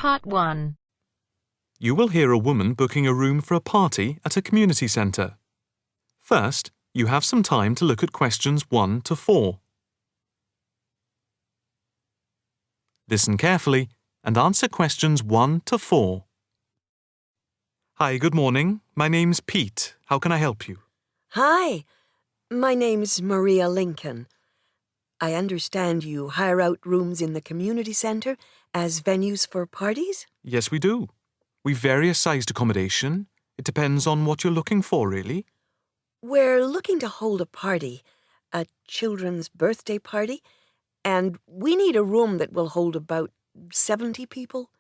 Part 1. You will hear a woman booking a room for a party at a community centre. First, you have some time to look at questions 1 to 4. Listen carefully and answer questions 1 to 4. Hi, good morning. My name's Pete. How can I help you? Hi, my name's Maria Lincoln. I understand you hire out rooms in the community centre as venues for parties? Yes, we do. We've various sized accommodation. It depends on what you're looking for, really. We're looking to hold a party, a children's birthday party, and we need a room that will hold about 70 people,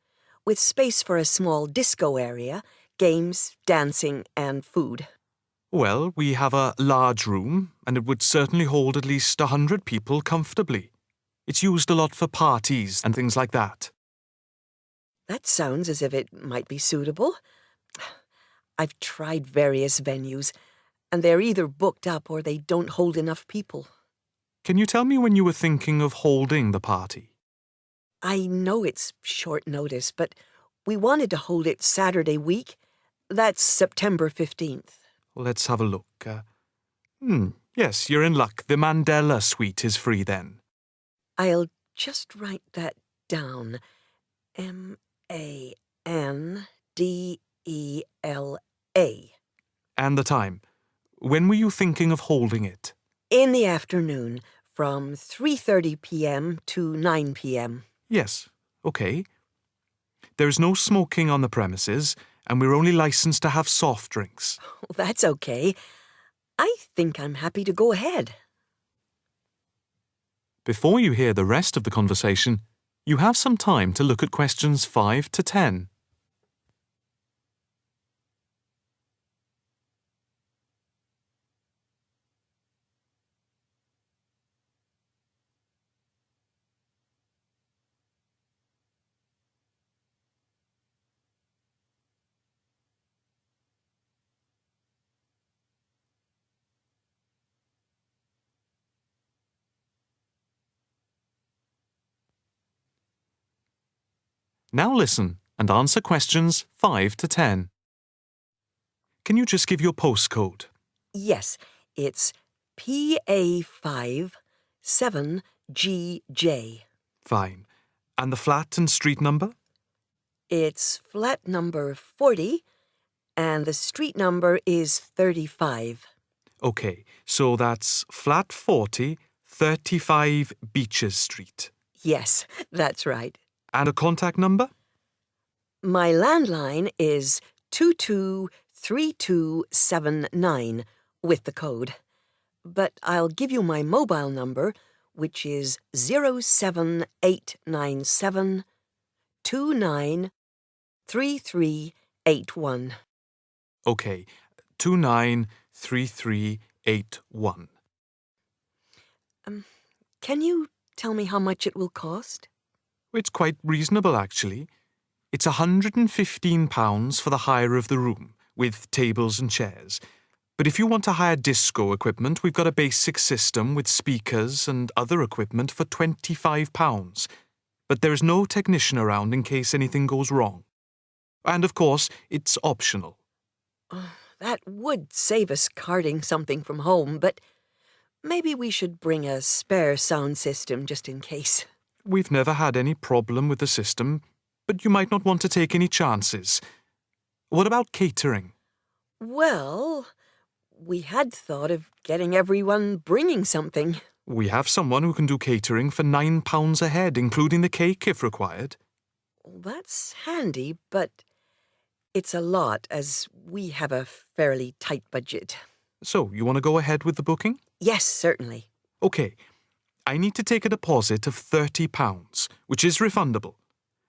with space for a small disco area, games, dancing, and food. Well, we have a large room, and it would certainly hold at least 100 people comfortably. It's used a lot for parties and things like that. That sounds as if it might be suitable. I've tried various venues, and they're either booked up or they don't hold enough people. Can you tell me when you were thinking of holding the party? I know it's short notice, but we wanted to hold it Saturday week. That's September 15th. Let's have a look. Yes, you're in luck. The Mandela suite is free then. I'll just write that down. Mandela. And the time. When were you thinking of holding it? In the afternoon, from 3:30 p.m. to 9 p.m. Yes, okay. There's no smoking on the premises, and we're only licensed to have soft drinks. That's okay. I think I'm happy to go ahead. Before you hear the rest of the conversation, you have some time to look at questions 5 to 10. Now listen and answer questions 5 to 10. Can you just give your postcode? Yes, it's PA5 7GJ. Fine. And the flat and street number? It's flat number 40, and the street number is 35. Okay, so that's flat 40, 35 Beaches Street. Yes, that's right. And a contact number? My landline is 223279 with the code. But I'll give you my mobile number, which is 07897 293381. Okay, 293381. Can you tell me how much it will cost? It's quite reasonable, actually. It's £115 for the hire of the room, with tables and chairs. But if you want to hire disco equipment, we've got a basic system with speakers and other equipment for £25. But there is no technician around in case anything goes wrong. And of course, it's optional. That would save us carting something from home, but maybe we should bring a spare sound system just in case. We've never had any problem with the system, but you might not want to take any chances. What about catering? Well, we had thought of getting everyone bringing something. We have someone who can do catering for £9 a head, including the cake if required. That's handy, but it's a lot as we have a fairly tight budget. So, you want to go ahead with the booking? Yes, certainly. OK. I need to take a deposit of £30, which is refundable.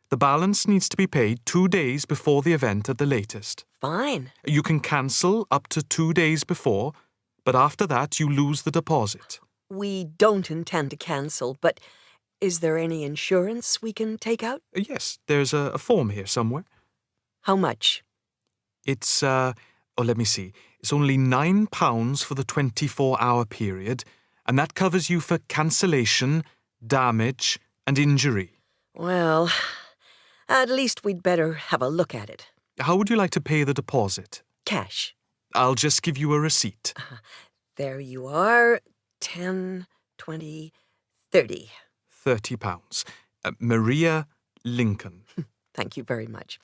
The balance needs to be paid 2 days before the event at the latest. Fine. You can cancel up to 2 days before, but after that you lose the deposit. We don't intend to cancel, but is there any insurance we can take out? Yes, there's a form here somewhere. How much? It's, let me see. It's only £9 for the 24-hour period, and that covers you for cancellation, damage, and injury. Well, At least we'd better have a look at it. How would you like to pay the deposit? Cash. I'll just give you a receipt. There you are. 10, 20, 30. £30. Maria Lincoln. Thank you very much.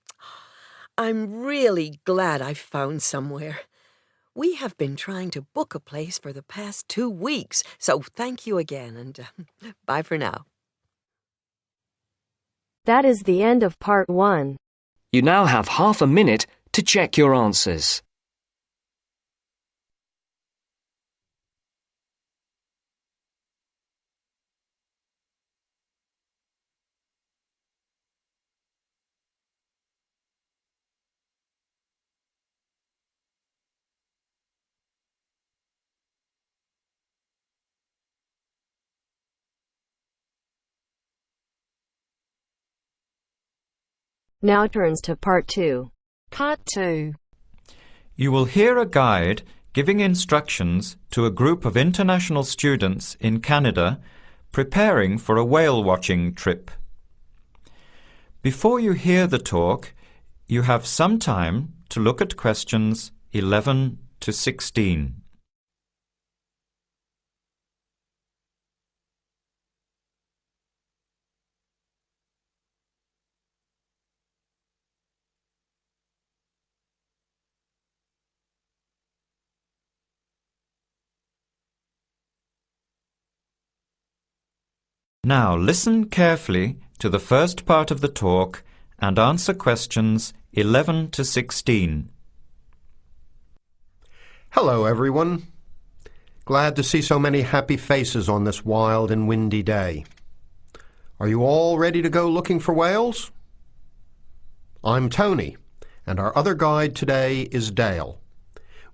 I'm really glad I found somewhere. We have been trying to book a place for the past 2 weeks, so thank you again, and bye for now. That is the end of part 1. You now have half a minute to check your answers. Now turns to part 2. Part 2. You will hear a guide giving instructions to a group of international students in Canada preparing for a whale watching trip. Before you hear the talk, you have some time to look at questions 11 to 16. Now listen carefully to the first part of the talk and answer questions 11 to 16. Hello, everyone. Glad to see so many happy faces on this wild and windy day. Are you all ready to go looking for whales? I'm Tony, and our other guide today is Dale.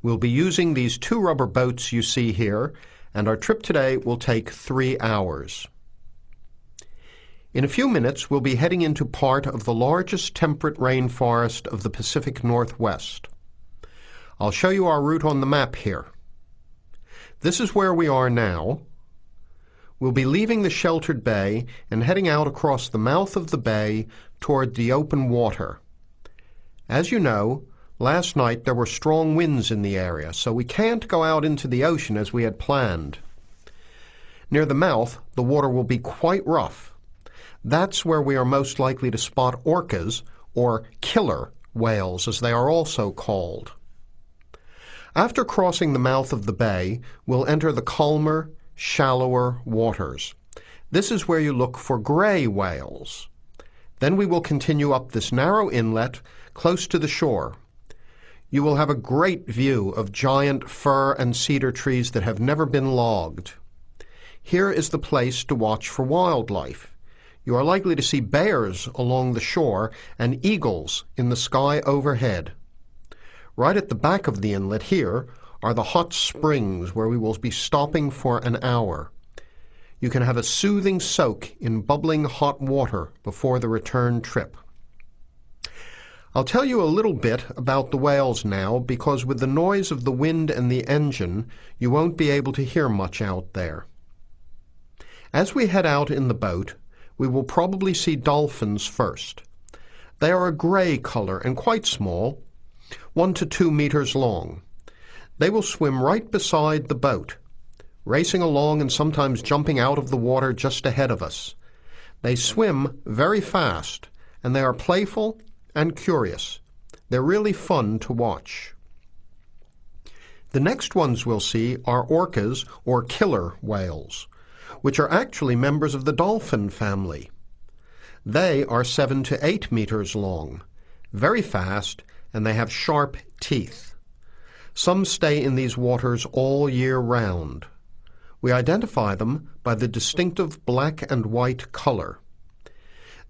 We'll be using these 2 rubber boats you see here, and our trip today will take 3 hours. In a few minutes, we'll be heading into part of the largest temperate rainforest of the Pacific Northwest. I'll show you our route on the map here. This is where we are now. We'll be leaving the sheltered bay and heading out across the mouth of the bay toward the open water. As you know, last night there were strong winds in the area, so we can't go out into the ocean as we had planned. Near the mouth, the water will be quite rough. That's where we are most likely to spot orcas, or killer whales as they are also called. After crossing the mouth of the bay, we'll enter the calmer, shallower waters. This is where you look for gray whales. Then we will continue up this narrow inlet close to the shore. You will have a great view of giant fir and cedar trees that have never been logged. Here is the place to watch for wildlife. You are likely to see bears along the shore and eagles in the sky overhead. Right at the back of the inlet here are the hot springs where we will be stopping for an hour. You can have a soothing soak in bubbling hot water before the return trip. I'll tell you a little bit about the whales now, because with the noise of the wind and the engine, you won't be able to hear much out there. As we head out in the boat, we will probably see dolphins first. They are a gray color and quite small, 1 to 2 meters long. They will swim right beside the boat, racing along and sometimes jumping out of the water just ahead of us. They swim very fast, and they are playful and curious. They're really fun to watch. The next ones we'll see are orcas, or killer whales, which are actually members of the dolphin family. They are 7 to 8 meters long, very fast, and they have sharp teeth. Some stay in these waters all year round. We identify them by the distinctive black and white color.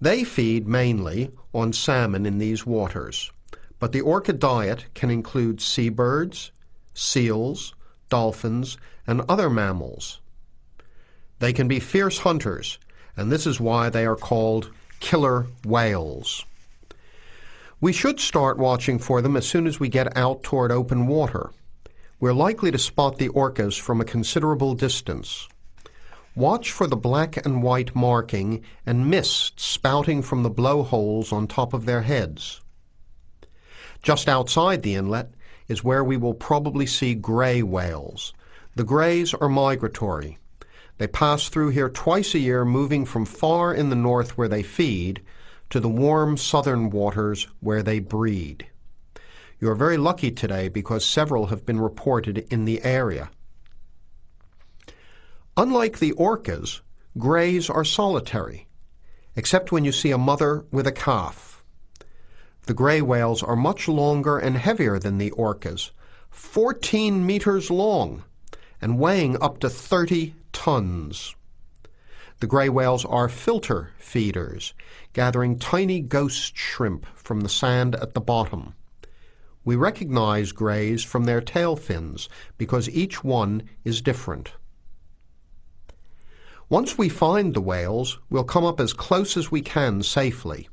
They feed mainly on salmon in these waters, but the orca diet can include seabirds, seals, dolphins, and other mammals. They can be fierce hunters, and this is why they are called killer whales. We should start watching for them as soon as we get out toward open water. We're likely to spot the orcas from a considerable distance. Watch for the black and white marking and mist spouting from the blowholes on top of their heads. Just outside the inlet is where we will probably see gray whales. The grays are migratory. They pass through here twice a year, moving from far in the north where they feed to the warm southern waters where they breed. You are very lucky today because several have been reported in the area. Unlike the orcas, grays are solitary, except when you see a mother with a calf. The gray whales are much longer and heavier than the orcas, 14 meters long and weighing up to 30 tons. The gray whales are filter feeders, gathering tiny ghost shrimp from the sand at the bottom. We recognize grays from their tail fins because each one is different. Once we find the whales, we'll come up as close as we can safely.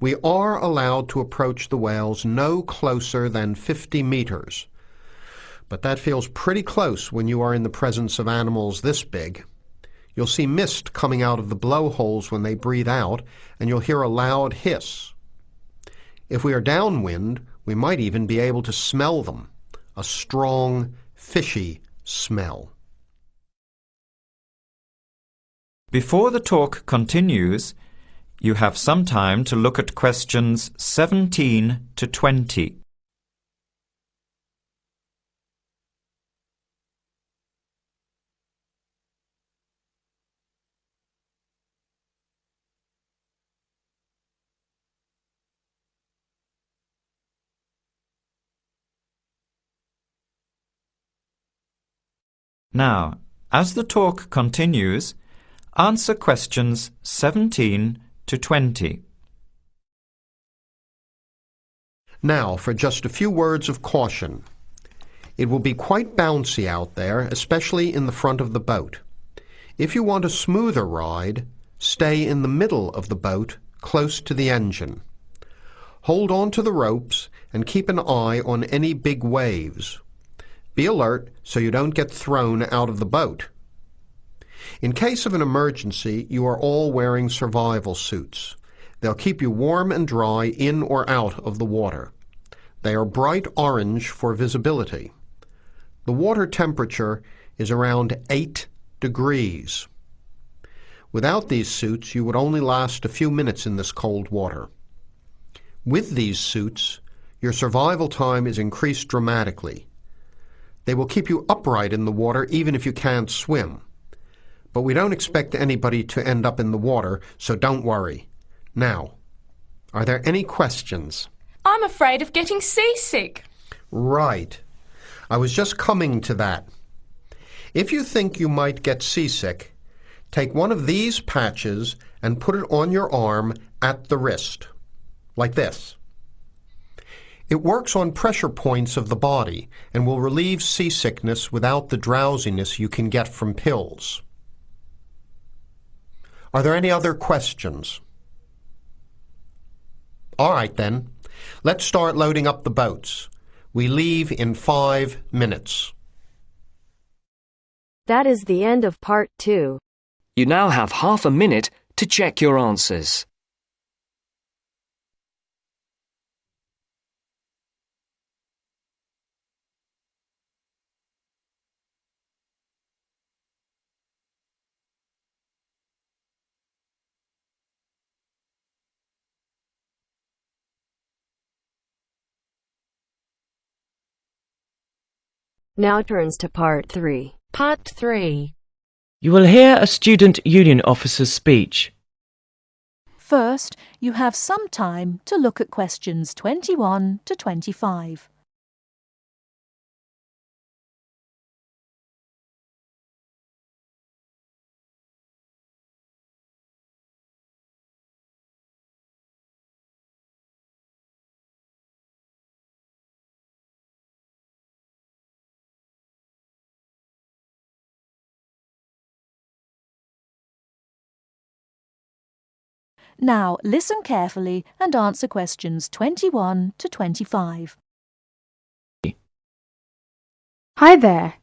We are allowed to approach the whales no closer than 50 meters, but that feels pretty close when you are in the presence of animals this big. You'll see mist coming out of the blowholes when they breathe out, and you'll hear a loud hiss. If we are downwind, we might even be able to smell them, a strong, fishy smell. Before the talk continues, you have some time to look at questions 17 to 20. Now, as the talk continues, answer questions 17 to 20. Now, for just a few words of caution. It will be quite bouncy out there, especially in the front of the boat. If you want a smoother ride, stay in the middle of the boat, close to the engine. Hold on to the ropes and keep an eye on any big waves. Be alert so you don't get thrown out of the boat. In case of an emergency, you are all wearing survival suits. They'll keep you warm and dry in or out of the water. They are bright orange for visibility. The water temperature is around 8 degrees. Without these suits, you would only last a few minutes in this cold water. With these suits, your survival time is increased dramatically. They will keep you upright in the water even if you can't swim. But we don't expect anybody to end up in the water, so don't worry. Now, are there any questions? I'm afraid of getting seasick. Right. I was just coming to that. If you think you might get seasick, take one of these patches and put it on your arm at the wrist, like this. It works on pressure points of the body and will relieve seasickness without the drowsiness you can get from pills. Are there any other questions? All right then, let's start loading up the boats. We leave in 5 minutes. That is the end of part 2. You now have half a minute to check your answers. Now turns to part 3. Part 3. You will hear a student union officer's speech. First, you have some time to look at questions 21 to 25. Now, listen carefully and answer questions 21 to 25. Hi there.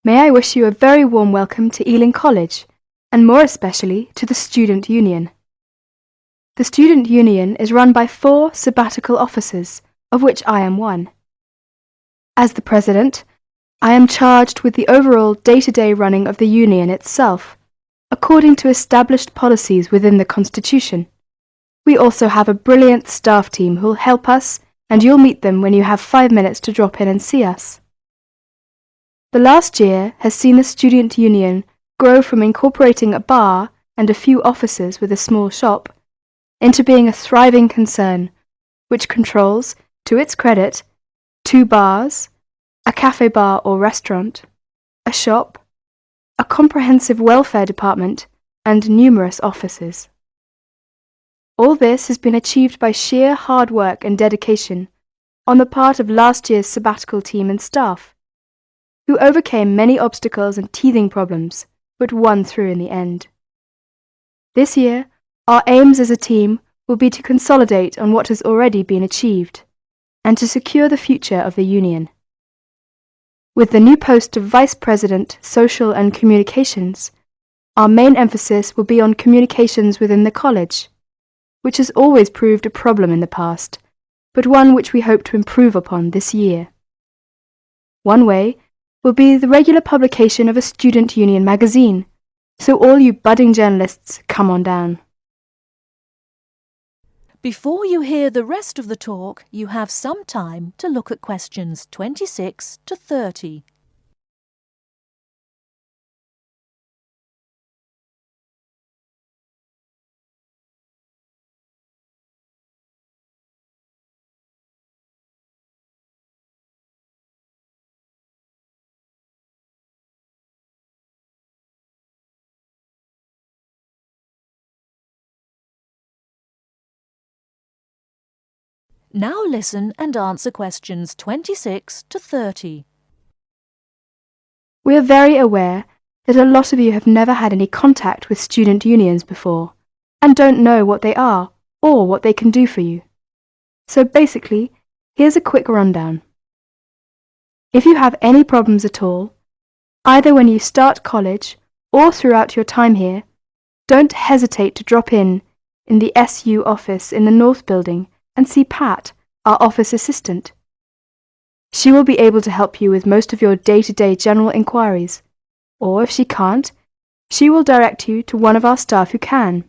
May I wish you a very warm welcome to Ealing College. and more especially to the Student Union. The Student Union is run by 4 sabbatical officers, of which I am one. As the president, I am charged with the overall day-to-day running of the union itself, according to established policies within the Constitution. We also have a brilliant staff team who'll help us, and you'll meet them when you have 5 minutes to drop in and see us. The last year has seen the Student Union grow from incorporating a bar and a few offices with a small shop into being a thriving concern, which controls, to its credit, 2 bars, a cafe bar or restaurant, a shop, a comprehensive welfare department, and numerous offices. All this has been achieved by sheer hard work and dedication on the part of last year's sabbatical team and staff, who overcame many obstacles and teething problems, but won through in the end. This year, our aims as a team will be to consolidate on what has already been achieved, and to secure the future of the Union. With the new post of Vice President, Social and Communications, our main emphasis will be on communications within the college, which has always proved a problem in the past, but one which we hope to improve upon this year. One way will be the regular publication of a Student Union magazine, so all you budding journalists, come on down. Before you hear the rest of the talk, you have some time to look at questions 26 to 30. Now listen and answer questions 26 to 30. We are very aware that a lot of you have never had any contact with student unions before, and don't know what they are or what they can do for you. So basically, here's a quick rundown. If you have any problems at all, either when you start college or throughout your time here, don't hesitate to drop in the SU office in the North Building and see Pat, our office assistant. She will be able to help you with most of your day-to-day general inquiries, or if she can't, she will direct you to one of our staff who can.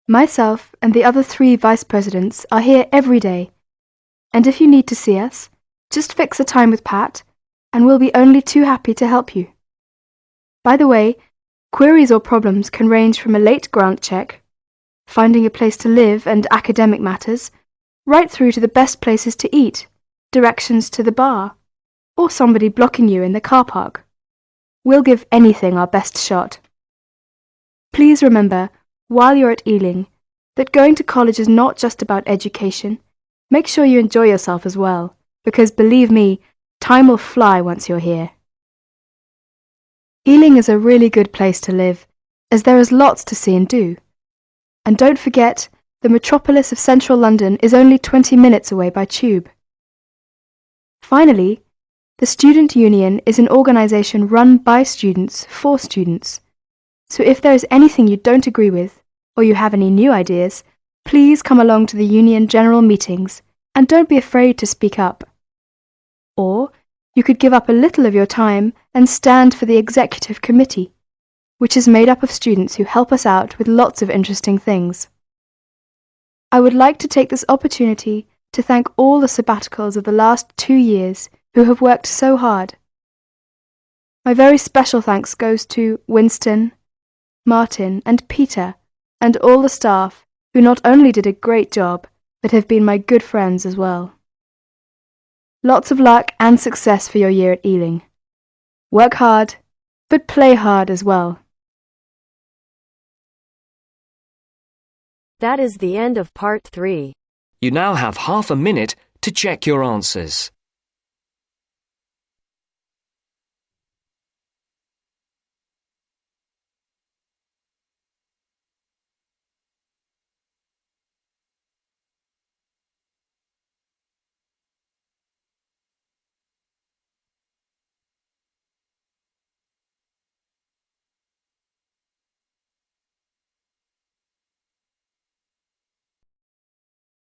Myself and the other 3 vice presidents are here every day, and if you need to see us, just fix a time with Pat, and we'll be only too happy to help you. By the way, queries or problems can range from a late grant check, finding a place to live and academic matters, right through to the best places to eat, directions to the bar, or somebody blocking you in the car park. We'll give anything our best shot. Please remember, while you're at Ealing, that going to college is not just about education. Make sure you enjoy yourself as well, because believe me, time will fly once you're here. Ealing is a really good place to live, as there is lots to see and do. And don't forget, the metropolis of central London is only 20 minutes away by tube. Finally, the Student Union is an organisation run by students for students. So if there is anything you don't agree with, or you have any new ideas, please come along to the Union General Meetings and don't be afraid to speak up. Or you could give up a little of your time and stand for the Executive Committee, which is made up of students who help us out with lots of interesting things. I would like to take this opportunity to thank all the sabbaticals of the last 2 years who have worked so hard. My very special thanks goes to Winston, Martin and Peter and all the staff who not only did a great job but have been my good friends as well. Lots of luck and success for your year at Ealing. Work hard, but play hard as well. That is the end of part 3. You now have half a minute to check your answers.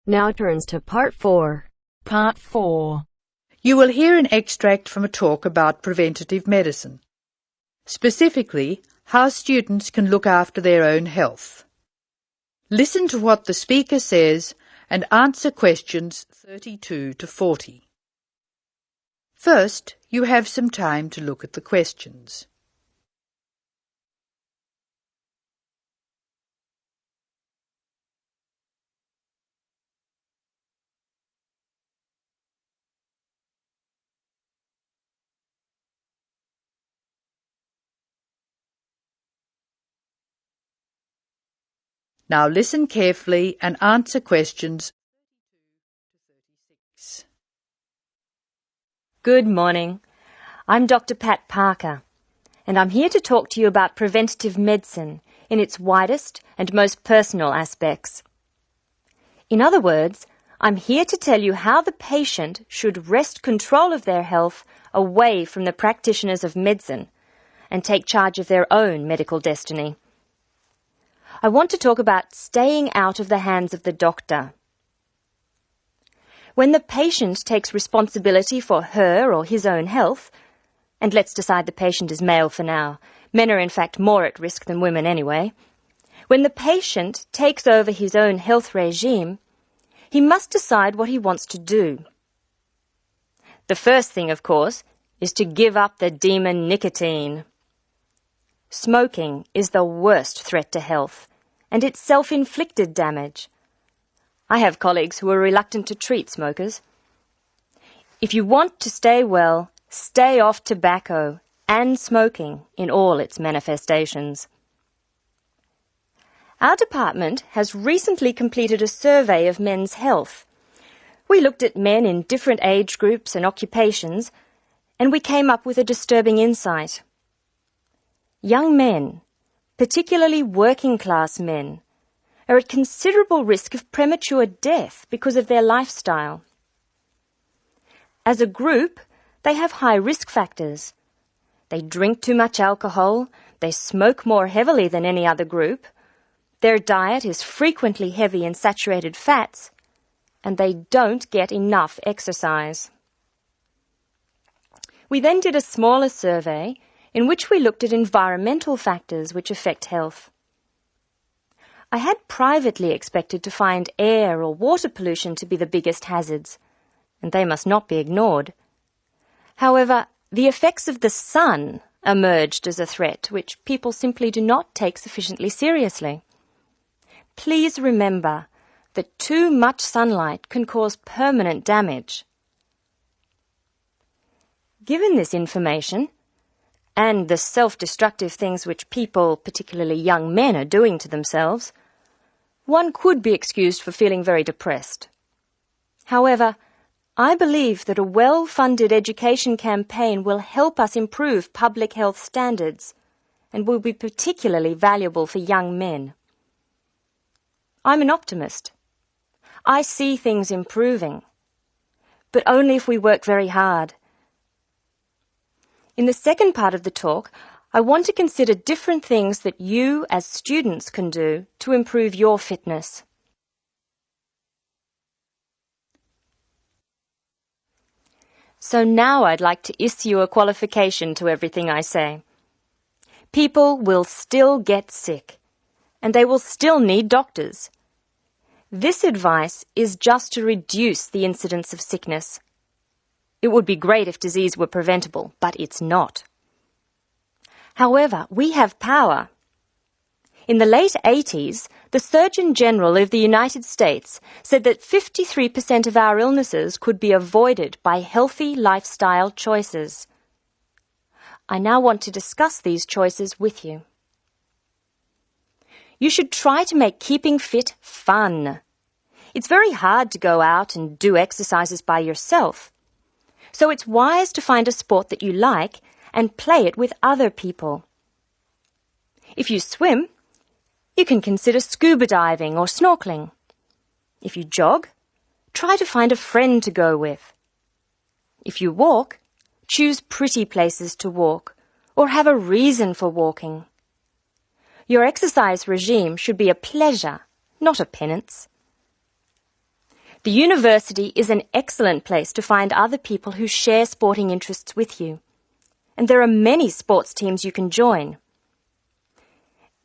Now turns to Part 4. Part 4. You will hear an extract from a talk about preventative medicine. Specifically, how students can look after their own health. Listen to what the speaker says and answer questions 32 to 40. First, you have some time to look at the questions. Now listen carefully and answer questions 32 to 36. Good morning. I'm Dr. Pat Parker, and I'm here to talk to you about preventative medicine in its widest and most personal aspects. In other words, I'm here to tell you how the patient should wrest control of their health away from the practitioners of medicine and take charge of their own medical destiny. I want to talk about staying out of the hands of the doctor. When the patient takes responsibility for her or his own health, and let's decide the patient is male for now, men are in fact more at risk than women anyway, when the patient takes over his own health regime, he must decide what he wants to do. The first thing, of course, is to give up the demon nicotine. Smoking is the worst threat to health, and it's self-inflicted damage. I have colleagues who are reluctant to treat smokers. If you want to stay well, stay off tobacco and smoking in all its manifestations. Our department has recently completed a survey of men's health. We looked at men in different age groups and occupations, and we came up with a disturbing insight. Young men, particularly working-class men, are at considerable risk of premature death because of their lifestyle. As a group, they have high risk factors. They drink too much alcohol, they smoke more heavily than any other group, their diet is frequently heavy in saturated fats, and they don't get enough exercise. We then did a smaller survey in which we looked at environmental factors which affect health. I had privately expected to find air or water pollution to be the biggest hazards, and they must not be ignored. However, the effects of the sun emerged as a threat which people simply do not take sufficiently seriously. Please remember that too much sunlight can cause permanent damage. Given this information, and the self-destructive things which people, particularly young men, are doing to themselves, one could be excused for feeling very depressed. However, I believe that a well-funded education campaign will help us improve public health standards and will be particularly valuable for young men. I'm an optimist. I see things improving, but only if we work very hard. In the second part of the talk, I want to consider different things that you as students can do to improve your fitness. So now I'd like to issue a qualification to everything I say. People will still get sick, and they will still need doctors. This advice is just to reduce the incidence of sickness. It would be great if disease were preventable, but it's not. However, we have power. In the late 80s, the Surgeon General of the United States said that 53% of our illnesses could be avoided by healthy lifestyle choices. I now want to discuss these choices with you. You should try to make keeping fit fun. It's very hard to go out and do exercises by yourself. So it's wise to find a sport that you like and play it with other people. If you swim, you can consider scuba diving or snorkeling. If you jog, try to find a friend to go with. If you walk, choose pretty places to walk or have a reason for walking. Your exercise regime should be a pleasure, not a penance. The university is an excellent place to find other people who share sporting interests with you. And there are many sports teams you can join.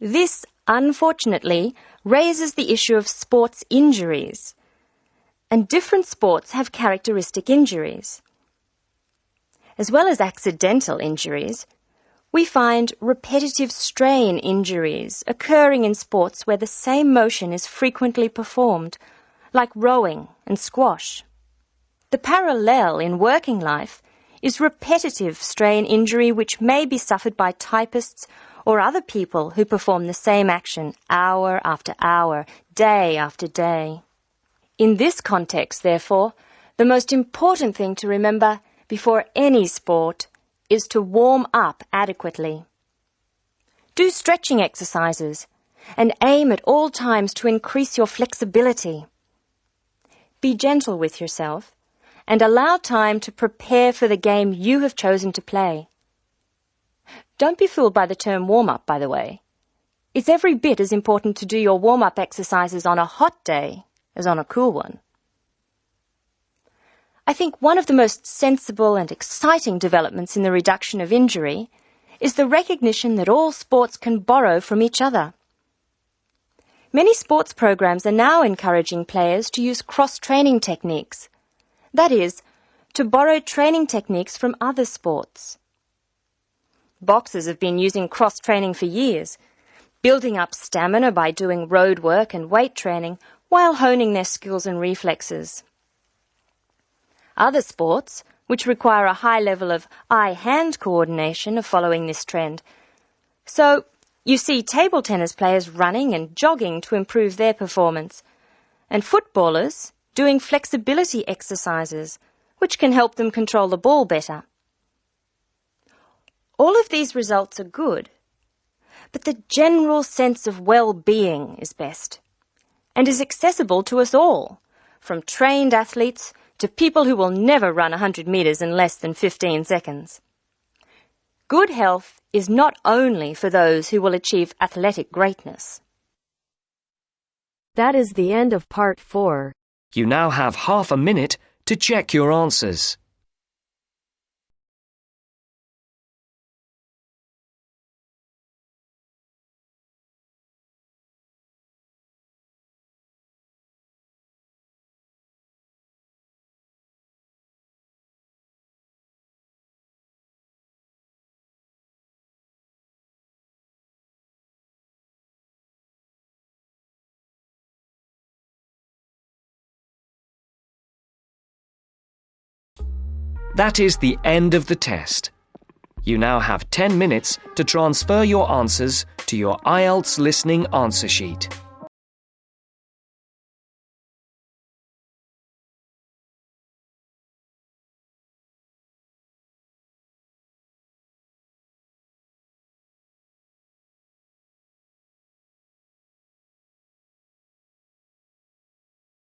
This, unfortunately, raises the issue of sports injuries. And different sports have characteristic injuries. As well as accidental injuries, we find repetitive strain injuries occurring in sports where the same motion is frequently performed, like rowing and squash. The parallel in working life is repetitive strain injury which may be suffered by typists or other people who perform the same action hour after hour, day after day. In this context, therefore, the most important thing to remember before any sport is to warm up adequately. Do stretching exercises and aim at all times to increase your flexibility. Be gentle with yourself and allow time to prepare for the game you have chosen to play. Don't be fooled by the term warm-up, by the way. It's every bit as important to do your warm-up exercises on a hot day as on a cool one. I think one of the most sensible and exciting developments in the reduction of injury is the recognition that all sports can borrow from each other. Many sports programs are now encouraging players to use cross-training techniques. That is, to borrow training techniques from other sports. Boxers have been using cross-training for years, building up stamina by doing road work and weight training while honing their skills and reflexes. Other sports, which require a high level of eye-hand coordination, are following this trend. So, you see table tennis players running and jogging to improve their performance, and footballers doing flexibility exercises, which can help them control the ball better. All of these results are good, but the general sense of well-being is best, and is accessible to us all, from trained athletes to people who will never run 100 metres in less than 15 seconds. Good health is not only for those who will achieve athletic greatness. That is the end of part 4. You now have half a minute to check your answers. That is the end of the test. You now have 10 minutes to transfer your answers to your IELTS listening answer sheet.